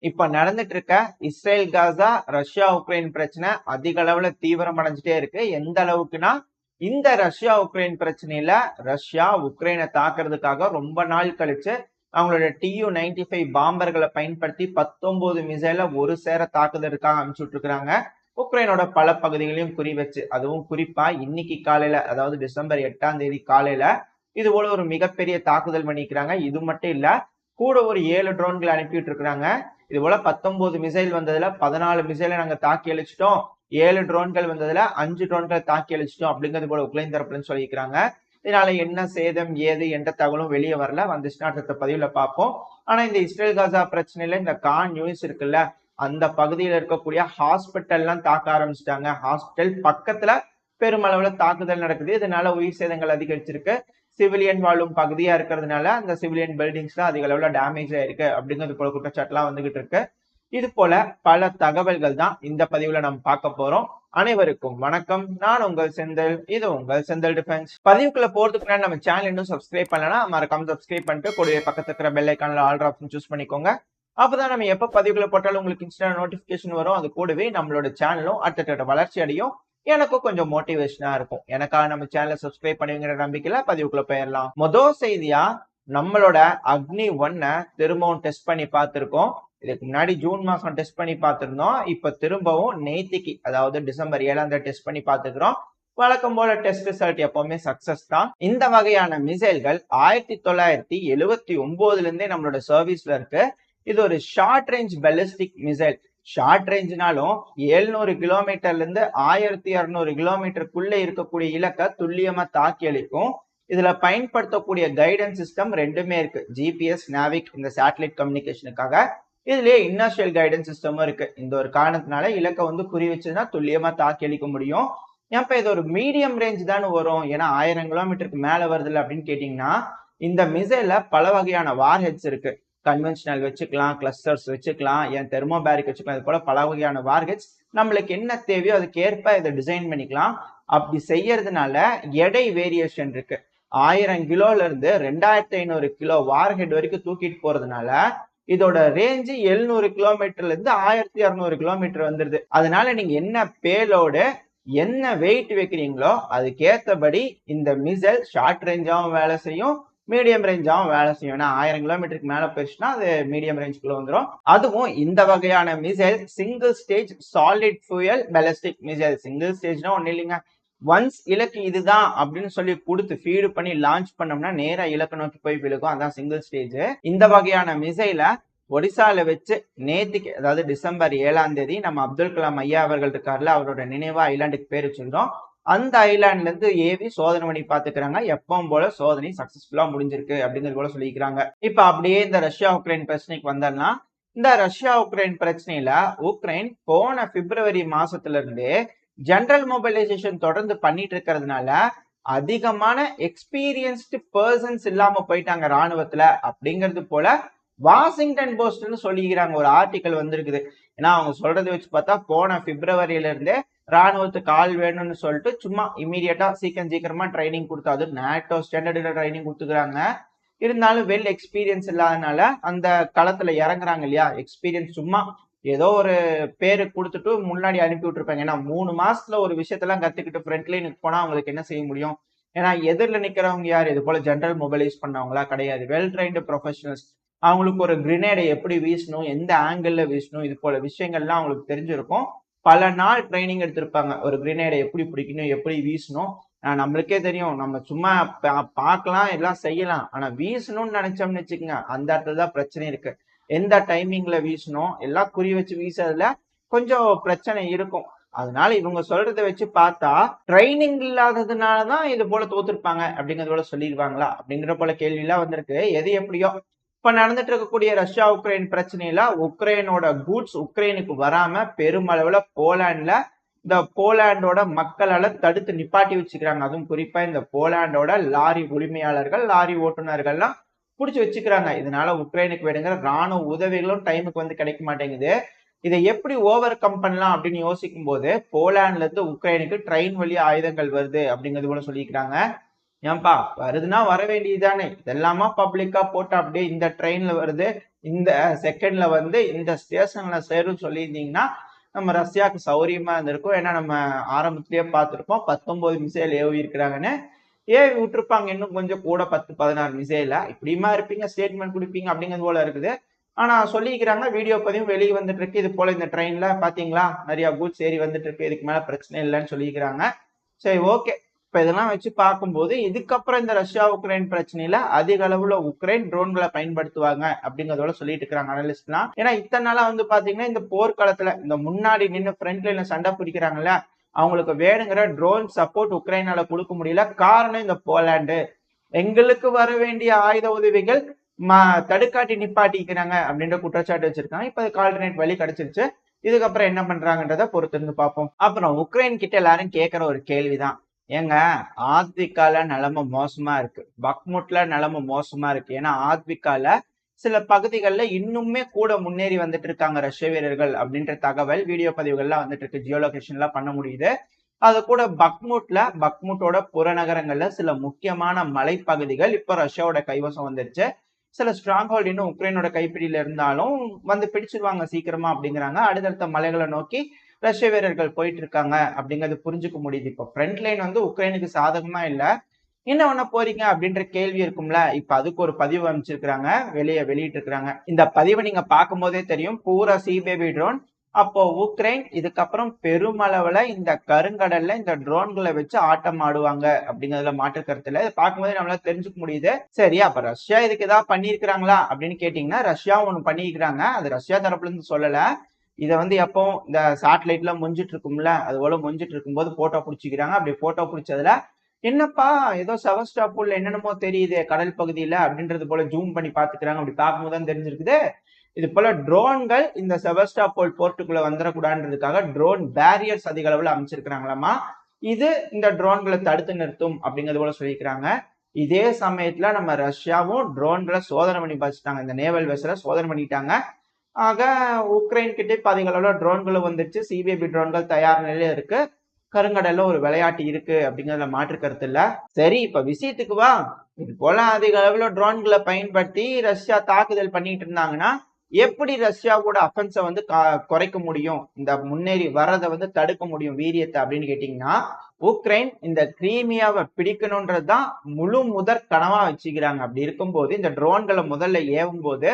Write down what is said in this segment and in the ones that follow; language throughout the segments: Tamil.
இப்ப நடந்துட்டு இருக்க இஸ்ரேல் காசா ரஷ்யா உக்ரைன் பிரச்சனை அதிக அளவுல தீவிரம் அடைஞ்சிட்டே இருக்கு. எந்த அளவுக்குன்னா இந்த ரஷ்யா உக்ரைன் பிரச்சனையில ரஷ்யா உக்ரைனை தாக்குறதுக்காக ரொம்ப நாள் கழிச்சு அவங்களோட Tu-95 பாம்பர்களை பயன்படுத்தி 19 மிசைல ஒரு சேர தாக்குதலுக்காக அனுப்பிச்சுட்டு இருக்கிறாங்க. உக்ரைனோட பல பகுதிகளையும் குறி வச்சு, அதுவும் குறிப்பா இன்னைக்கு காலையில, அதாவது டிசம்பர் 8ஆம் தேதி காலையில இது போல ஒரு மிகப்பெரிய தாக்குதல் பண்ணிக்கிறாங்க. இது மட்டும் இல்ல, கூட ஒரு 7 ட்ரோன்களை அனுப்பிட்டு இருக்கிறாங்க. இது போல 19 மிசைல் வந்ததுல 14 மிசைலை நாங்க தாக்கி அழிச்சிட்டோம், 7 ட்ரோன்கள் வந்ததுல 5 ட்ரோன்களை தாக்கி அழிச்சிட்டோம் அப்படிங்கிறது போல உக்ரைன் தரப்புலன்னு சொல்லிக்கிறாங்க. இதனால என்ன சேதம் ஏது என்ற தகவலும் வெளியே வரல. வந்துச்சுன்னா அடுத்த பதிவுல பார்ப்போம். ஆனா இந்த இஸ்ரேல் காசா பிரச்சனையில இந்த கான் நியூஸ் இருக்குல்ல, அந்த பகுதியில் இருக்கக்கூடிய ஹாஸ்பிட்டல் எல்லாம் தாக்க ஆரம்பிச்சிட்டாங்க. ஹாஸ்பிட்டல் பக்கத்துல பெருமளவுல தாக்குதல் நடக்குது. இதனால உயிர் சேதங்கள் அதிகரிச்சிருக்கு. சிவிலியன் வாழும் பகுதியா இருக்கிறதுனால அந்த சிவிலியன் பில்டிங்ஸ் தான் அதிக அளவுல டேமேஜ் ஆயிருக்கு அப்படிங்கிறது போல குற்றச்சாட்டுலாம் வந்துகிட்டு இருக்கு. இது போல பல தகவல்கள் தான் இந்த பதிவுல நம்ம பார்க்க போறோம். அனைவருக்கும் வணக்கம். நான் உங்கள் செந்தில். இது உங்கள் செந்தில் டிஃபென்ஸ். பதிவுக்குள்ள போறதுக்கு முன்னாடி நம்ம சேனல் இன்னும் சப்ஸ்கிரைப் பண்ணலன்னா மறக்காம சப்ஸ்கிரைப் பண்ணிட்டு கூடவே பக்கத்துல இருக்கிற பெல் ஐக்கான்ல ஆல் ஆப்ஷன் சூஸ் பண்ணிக்கோங்க. அப்பதான் நம்ம எப்ப பதிவுக்குள்ள போட்டாலும் உங்களுக்கு இன்ஸ்டா நோட்டிபிகேஷன் வரும். அது கூடவே நம்மளோட சேனலும் அடுத்த வளர்ச்சி அடையும். எனக்கும் கொஞ்சம் மோட்டிவேஷனா இருக்கும். எனக்காக நம்ம சேனலை சப்ஸ்கிரைப் பண்ணுவீங்கிற நம்பிக்கையில பதிவுக்குள்ள போயிடலாம். முதல் செய்தியா நம்மளோட அக்னி 1 திரும்பவும் டெஸ்ட் பண்ணி பார்த்திருக்கோம். இதுக்கு முன்னாடி ஜூன் மாசம் டெஸ்ட் பண்ணி பார்த்திருந்தோம். இப்ப திரும்பவும் நேத்திக்கு, அதாவது டிசம்பர் 7ஆம் தேதி டெஸ்ட் பண்ணி பார்த்துக்கிறோம். வழக்கம் போல டெஸ்ட் ரிசல்ட் எப்பவுமே சக்சஸ் தான். இந்த வகையான மிசைல்கள் 1979ல இருந்தே நம்மளோட சர்வீஸ்ல இருக்கு. இது ஒரு short range ballistic missile. Short ரேஞ்ச்னாலும் 700 கிலோமீட்டர்ல இருந்து 1200 கிலோமீட்டருக்குள்ள இருக்கக்கூடிய இலக்கை துல்லியமா தாக்கி அளிக்கும். இதுல பயன்படுத்தக்கூடிய கைடன்ஸ் சிஸ்டம் ரெண்டுமே இருக்கு. ஜிபிஎஸ், நாவிக், இந்த சேட்டலைட் கம்யூனிகேஷனுக்காக. இதுலயே இன்னர்ஷியல் கைடன்ஸ் சிஸ்டமும் இருக்கு. இந்த ஒரு காரணத்தினால இலக்கை குறி வச்சதுன்னா துல்லியமா தாக்கி அளிக்க முடியும். ஏன்ப்ப இது ஒரு மீடியம் ரேஞ்ச் தானே வரும், ஏன்னா 1000 கிலோமீட்டருக்கு மேல வருது அப்படின்னு கேட்டீங்கன்னா, இந்த மிசைல்ல பல வகையான வார் ஹெட்ஸ் இருக்கு. கன்வென்ஷனல் வச்சுக்கலாம், கிளஸ்டர்ஸ் வச்சுக்கலாம், ஏன் தெர்மோபேரிக் வச்சுக்கலாம். இது போல பல வகையான வார் ஹெட்ஸ் நம்மளுக்கு என்ன தேவையோ அதுக்கு ஏற்ப இதை டிசைன் பண்ணிக்கலாம். அப்படி செய்யறதுனால எடை வேரியேஷன் இருக்கு. 1000 கிலோல இருந்து 2500 கிலோ வார் ஹெட் வரைக்கும் தூக்கிட்டு போறதுனால இதோட ரேஞ்சு 700 கிலோமீட்டர்ல இருந்து 1200 கிலோமீட்டர் வந்துருது. அதனால நீங்க என்ன பேலோடு, என்ன வெயிட் வைக்கிறீங்களோ அதுக்கேற்றபடி இந்த மிசைல் ஷார்ட் ரேஞ்சாவும் வேலை செய்யும், மீடியம் ரேஞ்சாவும் வேலை செய்யும். ஏன்னா 1000 கிலோமீட்டருக்கு மேல போயிடுச்சுன்னா அது மீடியம் ரேஞ்சுக்குள்ள வந்துடும். அதுவும் இந்த வகையான missile single stage solid fuel ballistic missile. Single ஸ்டேஜ்னா ஒண்ணு இல்லைங்க, ஒன்ஸ் இலக்கு இதுதான் அப்படின்னு சொல்லி கொடுத்து ஃபீடு பண்ணி லான்ச் பண்ணோம்னா நேரா இலக்கு நோக்கி போய் விழுகும். அதான் சிங்கிள் ஸ்டேஜ். இந்த வகையான மிசைல ஒடிசால வச்சு நேத்துக்கு, அதாவது டிசம்பர் 7ஆம் தேதி நம்ம அப்துல் கலாம் ஐயா அவர்கள் இருக்காருல, அவரோட நினைவா ஐலாண்டுக்கு பேர் வச்சிருந்தோம். அந்த ஐலாண்ட்ல இருந்து ஏவி சோதனை பண்ணி பாத்துக்கிறாங்க. எப்பவும் போல சோதனை சக்சஸ்ஃபுல்லா முடிஞ்சிருக்கு அப்படிங்கிறது போல சொல்லிக்கிறாங்க. இப்ப அப்படியே இந்த ரஷ்யா உக்ரைன் பிரச்சனைக்கு வந்தோம்னா, இந்த ரஷ்யா உக்ரைன் பிரச்சனையில உக்ரைன் போன பிப்ரவரி மாசத்துல இருந்தே ஜெனரல் மொபைலைசேஷன் தொடர்ந்து பண்ணிட்டு இருக்கிறதுனால அதிகமான எக்ஸ்பீரியன்ஸ்டு பர்சன்ஸ் இல்லாம போயிட்டாங்க ராணுவத்துல அப்படிங்கிறது போல வாஷிங்டன் போஸ்ட்னு சொல்லிக்கிறாங்க. ஒரு ஆர்டிக்கல் வந்திருக்குது. ஏன்னா அவங்க சொல்றதை வச்சு பார்த்தா போன பிப்ரவரியில இருந்தே ராணுவத்துக்கு ஆள் வேணும்னு சொல்லிட்டு சும்மா இமீடியட்டா சீக்கிரமா ட்ரைனிங் கொடுத்தா, அது நேட்டோ ஸ்டாண்டர்ட்ல ட்ரைனிங் கொடுத்துக்கிறாங்க. இருந்தாலும் வெல் எக்ஸ்பீரியன்ஸ் இல்லாதனால அந்த களத்துல இறங்குறாங்க இல்லையா. எக்ஸ்பீரியன்ஸ் சும்மா ஏதோ ஒரு பேரு கொடுத்துட்டு முன்னாடி அனுப்பி விட்டுருப்பாங்க. ஏன்னா 3 மாசத்துல ஒரு விஷயத்தெல்லாம் கத்துக்கிட்டு ஃப்ரண்ட் லைனுக்கு போனா அவங்களுக்கு என்ன செய்ய முடியும்? ஏன்னா எதிரில் நிக்கிறவங்க யார்? இது போல ஜெனரல் மொபைலைஸ் பண்ணவங்களா கிடையாது, வெல் ட்ரைன்டு ப்ரொஃபஷனல்ஸ். அவங்களுக்கு ஒரு கிரினேடை எப்படி வீசணும், எந்த ஆங்கிள் வீசணும், இது போல விஷயங்கள்லாம் அவங்களுக்கு தெரிஞ்சிருக்கும். பல நாள் ட்ரைனிங் எடுத்திருப்பாங்க. ஒரு கிரினேடை எப்படி பிடிக்கணும், எப்படி வீசணும். நம்மளுக்கே தெரியும், நம்ம சும்மா பார்க்கலாம் எல்லாம் செய்யலாம், ஆனா வீசணும்னு நினைச்சோம்னு வச்சுக்கோங்க, அந்த இடத்துல தான் பிரச்சனை இருக்கு. எந்த டைமிங்ல வீசணும், எல்லாம் குறி வச்சு வீசுறதுல கொஞ்சம் பிரச்சனை இருக்கும். அதனால இவங்க சொல்றதை வச்சு பார்த்தா ட்ரைனிங் இல்லாததுனாலதான் இது போல தோத்துருப்பாங்க அப்படிங்கறது போல சொல்லிடுவாங்களா அப்படிங்கிற போல கேள்வி எல்லாம் வந்திருக்கு. எது எப்படியோ இப்ப நடந்துட்டு இருக்கக்கூடிய ரஷ்யா உக்ரைன் பிரச்சனையில உக்ரைனோட கூட்ஸ் உக்ரைனுக்கு வராம பெருமளவுல போலாண்ட்ல இந்த போலாண்டோட மக்களால தடுத்து நிப்பாட்டி வச்சுக்கிறாங்க. அதுவும் குறிப்பா இந்த போலாண்டோட லாரி உரிமையாளர்கள், லாரி ஓட்டுநர்கள்லாம் புடிச்சு வச்சுக்கிறாங்க. இதனால உக்ரைனுக்கு வேணுங்கிற ராணுவ உதவிகளும் டைமுக்கு கிடைக்க மாட்டேங்குது. இதை எப்படி ஓவர் கம் பண்ணலாம் அப்படின்னு யோசிக்கும் போது போலாண்ட்ல இருந்து உக்ரைனுக்கு ட்ரெயின் வழியா ஆயுதங்கள் வருது அப்படிங்கிறது போல சொல்லிக்கிறாங்க. ஏன்பா வருதுன்னா வர வேண்டியதுதானே, இதெல்லாமா பப்ளிக்கா போட்டு அப்படியே இந்த ட்ரெயின்ல வருது, இந்த செகண்ட்ல வந்து இந்த ஸ்டேஷன்ல சேரும் சொல்லியிருந்தீங்கன்னா நம்ம ரஷ்யாவுக்கு சௌரியமா இருந்திருக்கும். ஏன்னா நம்ம ஆரம்பத்திலேயே பார்த்திருப்போம் 19 மிசைல் ஏவி இருக்கிறாங்கன்னு. ஏவி விட்டுருப்பாங்க இன்னும் கொஞ்சம் கூட 10-16 மிசைல. இப்படியுமா இருப்பீங்க, ஸ்டேட்மெண்ட் கொடுப்பீங்க அப்படிங்கிறது போல இருக்குது. ஆனா சொல்லிக்கிறாங்க, வீடியோ பதிவு வெளியே வந்துட்டு இருக்கு. இது போல இந்த ட்ரெயின்ல பாத்தீங்களா நிறைய கூட்ஸ் ஏறி வந்துட்டு இருக்கு, இதுக்கு மேல பிரச்சனை இல்லைன்னு சொல்லிக்கிறாங்க. சரி, ஓகே. இப்ப இதெல்லாம் வச்சு பார்க்கும்போது இதுக்கப்புறம் இந்த ரஷ்யா உக்ரைன் பிரச்சனையில அதிக அளவுல உக்ரைன் ட்ரோன்களை பயன்படுத்துவாங்க அப்படிங்கறதோட சொல்லிட்டு இருக்காங்க அனலிஸ்ட்லாம். ஏன்னா இத்தனை நாளா வந்து பாத்தீங்கன்னா இந்த போர்க்காலத்துல இந்த முன்னாடி நின்று ஃப்ரண்ட் லைன்ல சண்டை பிடிக்கிறாங்கல்ல, அவங்களுக்கு வேணுங்கிற ட்ரோன் சப்போர்ட் உக்ரைனால கொடுக்க முடியல. காரணம் இந்த போலாண்டு. எங்களுக்கு வர வேண்டிய ஆயுத உதவிகள் தடுக்காட்டி நிப்பாட்டிக்கிறாங்க அப்படின்ற குற்றச்சாட்டு வச்சிருக்காங்க. இப்ப அதுக்கு ஆல்டர்னேட் வழி கிடைச்சிருச்சு. இதுக்கப்புறம் என்ன பண்றாங்கன்றத பொறுத்து இருந்து பார்ப்போம். அப்புறம் உக்ரைன் கிட்ட எல்லாரும் கேட்கிற ஒரு கேள்விதான், ஏங்க ஆத்விகால நிலைமை மோசமா இருக்கு, பக்முட்ல நிலைமை மோசமா இருக்கு. ஏன்னா ஆத்விகால சில பகுதிகளில் இன்னுமே கூட முன்னேறி வந்துட்டு இருக்காங்க ரஷ்ய வீரர்கள் அப்படின்ற தகவல் வீடியோ பதிவுகள்லாம் வந்துட்டு இருக்கு, ஜியோலொகேஷன்லாம் பண்ண முடியுது. அது கூட பக்முட்டோட புறநகரங்கள்ல சில முக்கியமான மலைப்பகுதிகள் இப்ப ரஷ்யாவோட கைவசம் வந்துருச்சு. சில ஸ்ட்ராங் ஹோல்ட் இன்னும் உக்ரைனோட கைப்பிடியில இருந்தாலும் வந்து பிடிச்சிருவாங்க சீக்கிரமா அப்படிங்கிறாங்க. அடுத்தடுத்த மலைகளை நோக்கி ரஷ்ய வீரர்கள் போயிட்டு இருக்காங்க அப்படிங்கறது புரிஞ்சுக்க முடியுது. இப்போ ஃப்ரண்ட் லைன் வந்து உக்ரைனுக்கு சாதகமா இல்ல, என்ன பண்ண போறீங்க அப்படின்ற கேள்வி இருக்கும்ல. இப்ப அதுக்கு ஒரு பதிவு அமைச்சிருக்காங்க, வெளியிட்டு இருக்காங்க. இந்த பதிவை நீங்க பார்க்கும் போதே தெரியும், பூரா சிபேபி ட்ரோன். அப்போ உக்ரைன் இதுக்கப்புறம் பெருமளவுல இந்த கருங்கடல்ல இந்த ட்ரோன்களை வச்சு ஆட்டம் ஆடுவாங்க அப்படிங்கறதுல மாற்று கருத்து இல்ல. இதை பார்க்கும்போது நம்மளால தெரிஞ்சுக்க முடியுது. சரி, அப்ப ரஷ்யா இதுக்கு ஏதாவது பண்ணிருக்கிறாங்களா அப்படின்னு கேட்டீங்கன்னா, ரஷ்யா ஒண்ணு பண்ணிருக்கிறாங்க. அது ரஷ்யா தரப்புல இருந்து சொல்லல. இதை வந்து எப்போ இந்த சேட்டலைட்ல முஞ்சிட்டு இருக்கும்ல, அது போல முஞ்சிட்டு இருக்கும்போது போட்டோ பிடிச்சிக்கிறாங்க. அப்படி போட்டோ பிடிச்சதுல என்னப்பா ஏதோ செவஸ்டாபோல்ல என்னென்னமோ தெரியுது கடல் பகுதியில அப்படின்றது போல ஜூம் பண்ணி பாத்துக்கிறாங்க. அப்படி பார்க்கும்போது தான் தெரிஞ்சிருக்குது, இது போல ட்ரோன்கள் இந்த செவஸ்டாபோல் போர்ட்டுக்குள்ள வந்துடக்கூடாதுன்றதுக்காக ட்ரோன் பேரியர்ஸ் அதிக அளவுல அமைச்சிருக்கிறாங்களாமா. இது இந்த ட்ரோன்களை தடுத்து நிறுத்தும் அப்படிங்கிறது போல சொல்லியிருக்கிறாங்க. இதே சமயத்துல நம்ம ரஷ்யாவும் ட்ரோன்களை சோதனை பண்ணி பார்த்துட்டாங்க, இந்த நேவல் வெசலை சோதனை பண்ணிட்டாங்க. ஆக உக்ரைன் கிட்ட இப்ப அதிக அளவுல ட்ரோன்களும் வந்துருச்சு, சிபிபி ட்ரோன்கள் தயார் நிலையில இருக்கு, கருங்கடல்ல ஒரு விளையாட்டு இருக்கு அப்படிங்கறதுல மாற்று கருத்து இல்ல. சரி, இப்ப விஷயத்துக்கு வா. இது போல அதிக அளவுல ட்ரோன்களை பயன்படுத்தி ரஷ்யா தாக்குதல் பண்ணிட்டு இருந்தாங்கன்னா எப்படி ரஷ்யாவோட அஃபென்ஸை வந்து குறைக்க முடியும், இந்த முன்னேறி வர்றதை வந்து தடுக்க முடியும் வீரியத்தை அப்படின்னு கேட்டீங்கன்னா, உக்ரைன் இந்த கிரீமியாவை பிடிக்கணும்ன்றதுதான் முழு முதற் கனவா வச்சுக்கிறாங்க. அப்படி இருக்கும்போது இந்த ட்ரோன்களை முதல்ல ஏவும் போது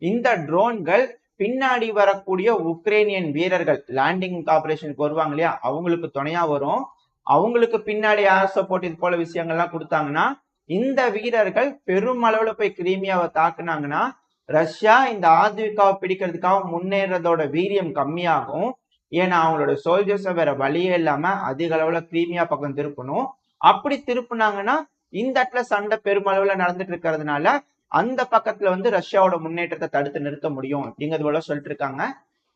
இந்த ட்ரோன்கள் பின்னாடி வரக்கூடிய உக்ரைனியன் வீரர்கள் லேண்டிங் ஆபரேஷனுக்கு வருவாங்க இல்லையா, அவங்களுக்கு துணையா வரும். அவங்களுக்கு பின்னாடி ஏர் சப்போர்ட் இது போல விஷயங்கள்லாம் கொடுத்தாங்கன்னா இந்த வீரர்கள் பெருமளவுல போய் கிரீமியாவை தாக்குனாங்கன்னா ரஷ்யா இந்த ஆத்விகாவை பிடிக்கிறதுக்காக முன்னேறதோட வீரியம் கம்மியாகும். ஏன்னா அவங்களோட சோல்ஜர்ஸை வேற வழியே இல்லாம அதிக அளவுல கிரீமியா பக்கம் திருப்பணும். அப்படி திருப்பினாங்கன்னா இந்த இடத்துல சண்டை பெருமளவுல நடந்துட்டு இருக்கிறதுனால அந்த பக்கத்துல வந்து ரஷ்யாவோட முன்னேற்றத்தை தடுத்து நிறுத்த முடியும் அப்படிங்கிறது போல சொல்லிட்டு இருக்காங்க.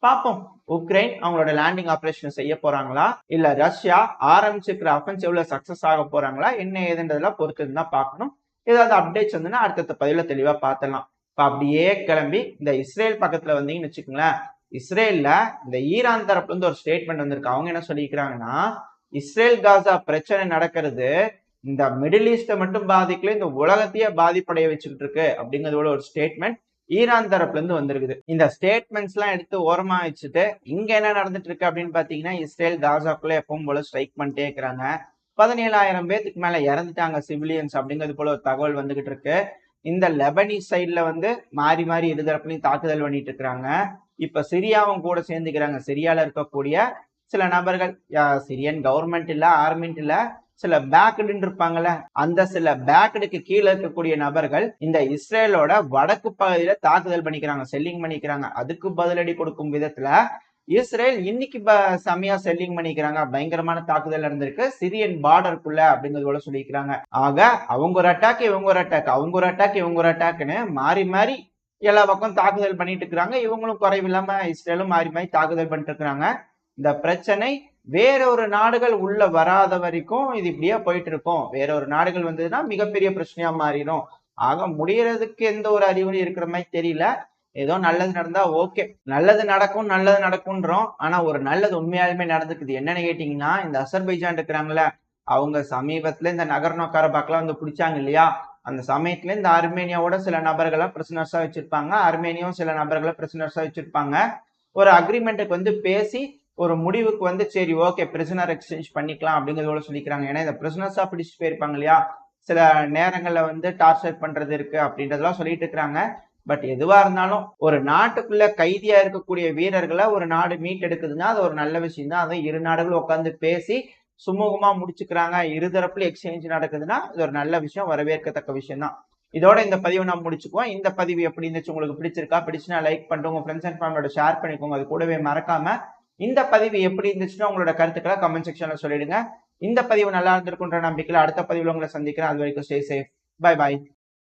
பார்ப்போம், உக்ரைன் அவங்களோட லேண்டிங் ஆபரேஷன் செய்ய போறாங்களா, இல்ல ரஷ்யா ஆரம்பிச்சிருக்கிற அஃபென்சிவ்ல சக்சஸ் ஆக போறாங்களா, என்ன ஏதுன்றதெல்லாம் பொறுத்து இருந்தா பார்க்கணும். ஏதாவது அப்டேட்ஸ் வந்துன்னா அடுத்த பதிவுல தெளிவா பார்த்தலாம். இப்ப அப்படியே கிளம்பி இந்த இஸ்ரேல் பக்கத்துல வந்தீங்கன்னு வச்சுக்கோங்களேன். இஸ்ரேல்ல இந்த ஈரான் தரப்புல இருந்து ஒரு ஸ்டேட்மெண்ட் வந்திருக்கு. அவங்க என்ன சொல்லிக்கிறாங்கன்னா, இஸ்ரேல் காசா பிரச்சனை நடக்கிறது இந்த மிடில் ஈஸ்ட மட்டும் பாதிக்கல, இந்த உலகத்தையே பாதிப்படைய வச்சுக்கிட்டு இருக்கு அப்படிங்கிறதோட ஒரு ஸ்டேட்மெண்ட் ஈரான் தரப்புல இருந்து வந்திருக்குது. இந்த ஸ்டேட்மெண்ட்ஸ் எல்லாம் எடுத்து ஓரமா வச்சுட்டு இங்க என்ன நடந்துட்டு இருக்கு அப்படின்னு பாத்தீங்கன்னா, இஸ்ரேல் காசாக்குள்ள எப்பவும் போல ஸ்ட்ரைக் பண்ணிட்டே இருக்கிறாங்க. 17,000 பேத்துக்கு மேல இறந்துட்டாங்க சிவிலியன்ஸ் அப்படிங்கிறது போல ஒரு தகவல் வந்துகிட்டு இருக்கு. இந்த லெபனீஸ் சைட்ல வந்து மாறி மாறி இருதரப்புலையும் தாக்குதல் பண்ணிட்டு இருக்கிறாங்க. இப்ப சிரியாவும் கூட சேர்ந்துக்கிறாங்க. சிரியால இருக்கக்கூடிய சில நபர்கள், சிரியன் கவர்மெண்ட் இல்ல, ஆர்மின்ட் இல்ல, சில பேக்டுன்னு இருப்பாங்கல்ல, அந்த சில பேக்டுக்கு கீழே இருக்கக்கூடிய நபர்கள் இந்த இஸ்ரேலோட வடக்கு பகுதியில தாக்குதல் பண்ணிக்கிறாங்க, செல்லிங் பண்ணிக்கிறாங்க. அதுக்கு பதிலடி கொடுக்கும் விதத்துல இஸ்ரேல் இன்னைக்கு செமையா செல்லிங் பண்ணிக்கிறாங்க. பயங்கரமான தாக்குதல் நடந்திருக்கு சிரியன் பார்டருக்குள்ள அப்படிங்கிறது போல சொல்லிக்கிறாங்க. ஆக அவங்க ஒரு அட்டாக், இவங்க ஒரு அட்டாக், அவங்க ஒரு அட்டாக், இவங்க ஒரு அட்டாக்னு மாறி மாறி எல்லா பக்கம் தாக்குதல் பண்ணிட்டு இருக்கிறாங்க. இவங்களும் குறைவில்லாம இஸ்ரேலும் மாறி மாறி தாக்குதல் பண்ணிட்டு இருக்கிறாங்க. இந்த பிரச்சனை வேற ஒரு நாடுகள் உள்ள வராத வரைக்கும் இது இப்படியே போயிட்டு இருக்கும். வேற ஒரு நாடுகள் வந்ததுன்னா மிகப்பெரிய பிரச்சனையா மாறிடும். ஆக முடியறதுக்கு எந்த ஒரு அறிகுறி இருக்கிற மாதிரி தெரியல. ஏதோ நல்லது நடந்தா ஓகே, நல்லது நடக்கும்ன்றோம். ஆனா ஒரு நல்லது உண்மையாலுமே நடந்துக்குது. என்னன்னு கேட்டீங்கன்னா, இந்த அசர்பைஜான் இருக்கிறாங்களே, அவங்க சமீபத்துல இந்த நகர்னோ கரபாக்லாம் வந்து பிடிச்சாங்க இல்லையா, அந்த சமயத்துல இந்த அர்மேனியாவோட சில நபர்களை பிரிசனர்ஸா வச்சிருப்பாங்க, அர்மேனியாவும் சில நபர்களை பிரிசனர்ஸா வச்சிருப்பாங்க. ஒரு அக்ரிமெண்ட்டுக்கு வந்து பேசி ஒரு முடிவுக்கு வந்து சரி ஓகே பிரிசனர் எக்ஸ்சேஞ்ச் பண்ணிக்கலாம் அப்படிங்கறதோட சொல்லிக்கிறாங்க. ஏன்னா இந்த பிரிசனர்ஸா பிடிச்சிட்டு போயிருப்பாங்க இல்லையா, சில நேரங்கள்ல வந்து டார்ச்சர் பண்றது இருக்கு அப்படின்றதெல்லாம் சொல்லிட்டு இருக்கிறாங்க. பட் எதுவா இருந்தாலும் ஒரு நாட்டுக்குள்ள கைதியா இருக்கக்கூடிய வீரர்களை ஒரு நாடு மீட்டெடுக்குதுன்னா அது ஒரு நல்ல விஷயம் தான். அதை இரு நாடுகளும் உட்காந்து பேசி சுமூகமா முடிச்சுக்கிறாங்க, இருதரப்புல எக்ஸ்சேஞ்ச் நடக்குதுன்னா இது ஒரு நல்ல விஷயம், வரவேற்கத்தக்க விஷயம் தான். இதோட இந்த பதிவை நான் முடிச்சுக்குவோம். இந்த பதிவு எப்படி இருந்துச்சு, உங்களுக்கு பிடிச்சிருக்கா? பிடிச்சுன்னா லைக் பண்ணிட்டு உங்க ஃப்ரெண்ட்ஸ் அண்ட் ஃபேமிலியோட ஷேர் பண்ணிக்கோங்க. அது கூடவே மறக்காம இந்த பதிவு எப்படி இருந்துச்சுன்னா உங்களோட கருத்துக்களை கமெண்ட் செக்ஷன்ல சொல்லிடுங்க. இந்த பதிவு நல்லா இருந்திருக்குன்ற நம்பிக்கையில அடுத்த பதிவுல உங்களை சந்திக்கிறேன். அது வரைக்கும் ஸ்டே சேஃப். Bye bye.